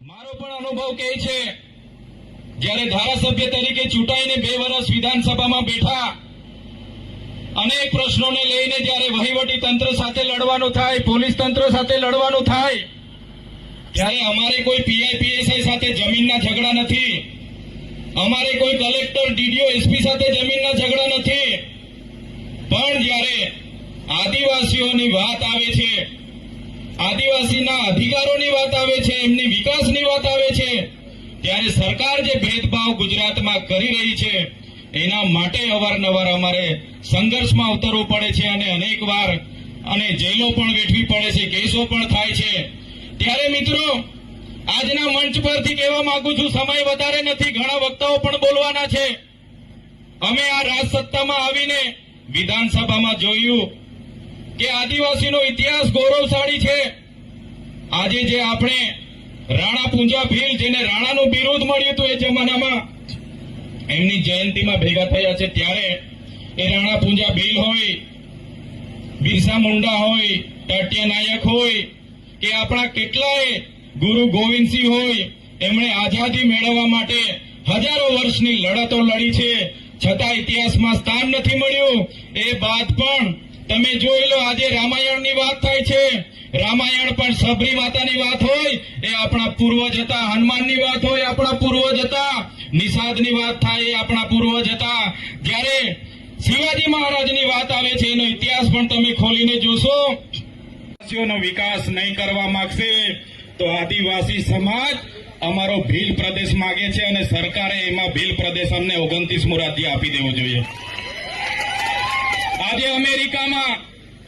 મારો પણ અનુભવ કહે છે, જ્યારે ધારાસભ્ય તરીકે ચૂંટાઈને 2 વર્ષ વિધાનસભામાં બેઠા, અનેક પ્રશ્નોને લઈને જ્યારે વહીવટી તંત્ર સાથે લડવાનું થાય, પોલીસ તંત્ર સાથે લડવાનું થાય, ત્યારે અમારે કોઈ પીઆઈ-પીએસઆઈ સાથે જમીનના ઝઘડા નથી, અમારે કોઈ કલેક્ટર, ડીડીઓ, એસપી સાથે જમીનના ઝઘડા નથી, પણ જ્યારે આદિવાસીઓની વાત આવે છે, આદિવાસીના અધિકારોની વાત આવે છે, એમની વિકાસની વાત આવે છે, ત્યારે સરકાર જે ભેદભાવ ગુજરાતમાં કરી રહી છે એના માટે અવારનવાર અમારે સંઘર્ષમાં ઉતરવું પડે છે અને અનેક વાર જેલો પણ વેઠવી પડે છે, કેસો પણ થાય છે। ત્યારે મિત્રો, આજના મંચ પરથી કહેવા માંગુ છું, સમય વધારે નથી, ઘણા વક્તાઓ પણ બોલવાના છે। અમે આ રાજસત્તામાં આવીને વિધાનસભામાં જોયું કે આદિવાસીનો ઇતિહાસ ગૌરવશાળી છે। આજે જે આપણે રાણા પૂંજા ભીલ, જેને રાણાનું બિરુદ મળ્યું હતું એ જમાનામાં, એમની જયંતિમાં ભેગા થયા છે, ત્યારે એ રાણા પૂંજા ભીલ હોય, બિરસા મુંડા હોય, ટટ્યા નાયક હોય કે આપણા કેટલાય ગુરુ ગોવિંદસિંહ હોય, એમણે આઝાદી મેળવવા માટે હજારો વર્ષની લડતો લડી છે, છતાં ઇતિહાસમાં સ્થાન નથી મળ્યું। એ બાદ પણ તમે જોઈ લો, આજે રામાયણની વાત થાય છે, રામાયણ પણ સબરી માતાની વાત હોય, એ આપણા પૂર્વજ હતા, હનુમાનની વાત હોય, આપણા પૂર્વજ હતા, નિષાદની વાત થાય, એ આપણા પૂર્વજ હતા। જ્યારે શિવાજી મહારાજની વાત આવે છે, એનો ઇતિહાસ પણ તમે ખોલીને જોશો। આદિવાસીઓનો વિકાસ નહીં કરવા માંગશે તો આદિવાસી સમાજ અમારો ભીલ પ્રદેશ માંગે છે અને સરકારે એમાં ભીલ પ્રદેશ અમને 29મું રાજ્ય આપી દેવું જોઈએ। આજે અમેરિકામાં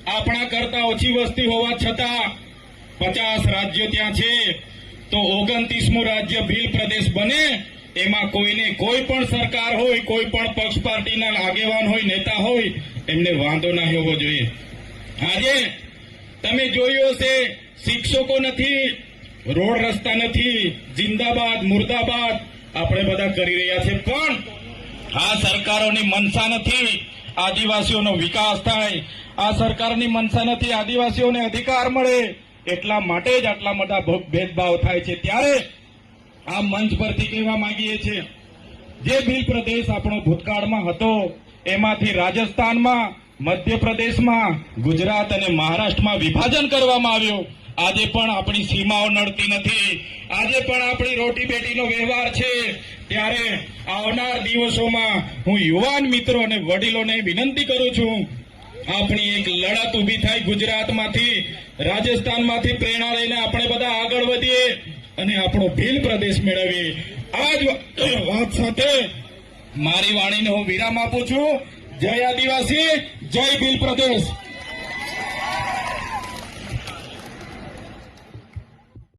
આપણા કરતા ઓછી વસ્તી હોવા છતાં 50 રાજ્યો ત્યાં છે, તો 29મું રાજ્ય ભીલ પ્રદેશ બને, એમાં કોઈને કોઈ પણ સરકાર હોય, કોઈ પણ પક્ષ પાર્ટીના આગેવાન હોય, નેતા હોય, એમને વાંધો ના હોવો જોઈએ। આજે તમે જોયું હશે, શિક્ષકો નથી, રોડ રસ્તા નથી, જિંદાબાદ મુર્દાબાદ આપણે બધા કરી રહ્યા છે, પણ આ સરકારોની મનસા નથી આદિવાસીઓનો વિકાસ થાય, આ સરકારની મનસા નથી આદિવાસીઓને અધિકાર મળે, એટલા માટે જ આટલા બધા ભેદભાવ થાય છે। ત્યારે આ મંચ પરથી કહેવા માંગીએ છીએ, જે ભીલ પ્રદેશ આપણો ભૂતકાળમાં હતો, એમાંથી રાજસ્થાનમાં, મધ્યપ્રદેશમાં, ગુજરાત અને મહારાષ્ટ્રમાં વિભાજન કરવામાં આવ્યું। આજે પણ આપણી સીમાઓ નડતી નથી, આજે પણ આપણી રોટી બેટીનો વ્યવહાર છે। ત્યારે આવનાર દિવસોમાં હું યુવાન મિત્રો અને વડીલોને વિનંતી કરું છું, આપણી એક લડત ઉભી થાય, ગુજરાતમાંથી, રાજસ્થાનમાંથી પ્રેરણા લઈને આપણે બધા આગળ વધીએ અને આપણો ભીલ પ્રદેશ મેળવીએ। આ જ વાત સાથે મારી વાણીને હું વિરામ આપું છું। જય આદિવાસી, જય ભીલ પ્રદેશ।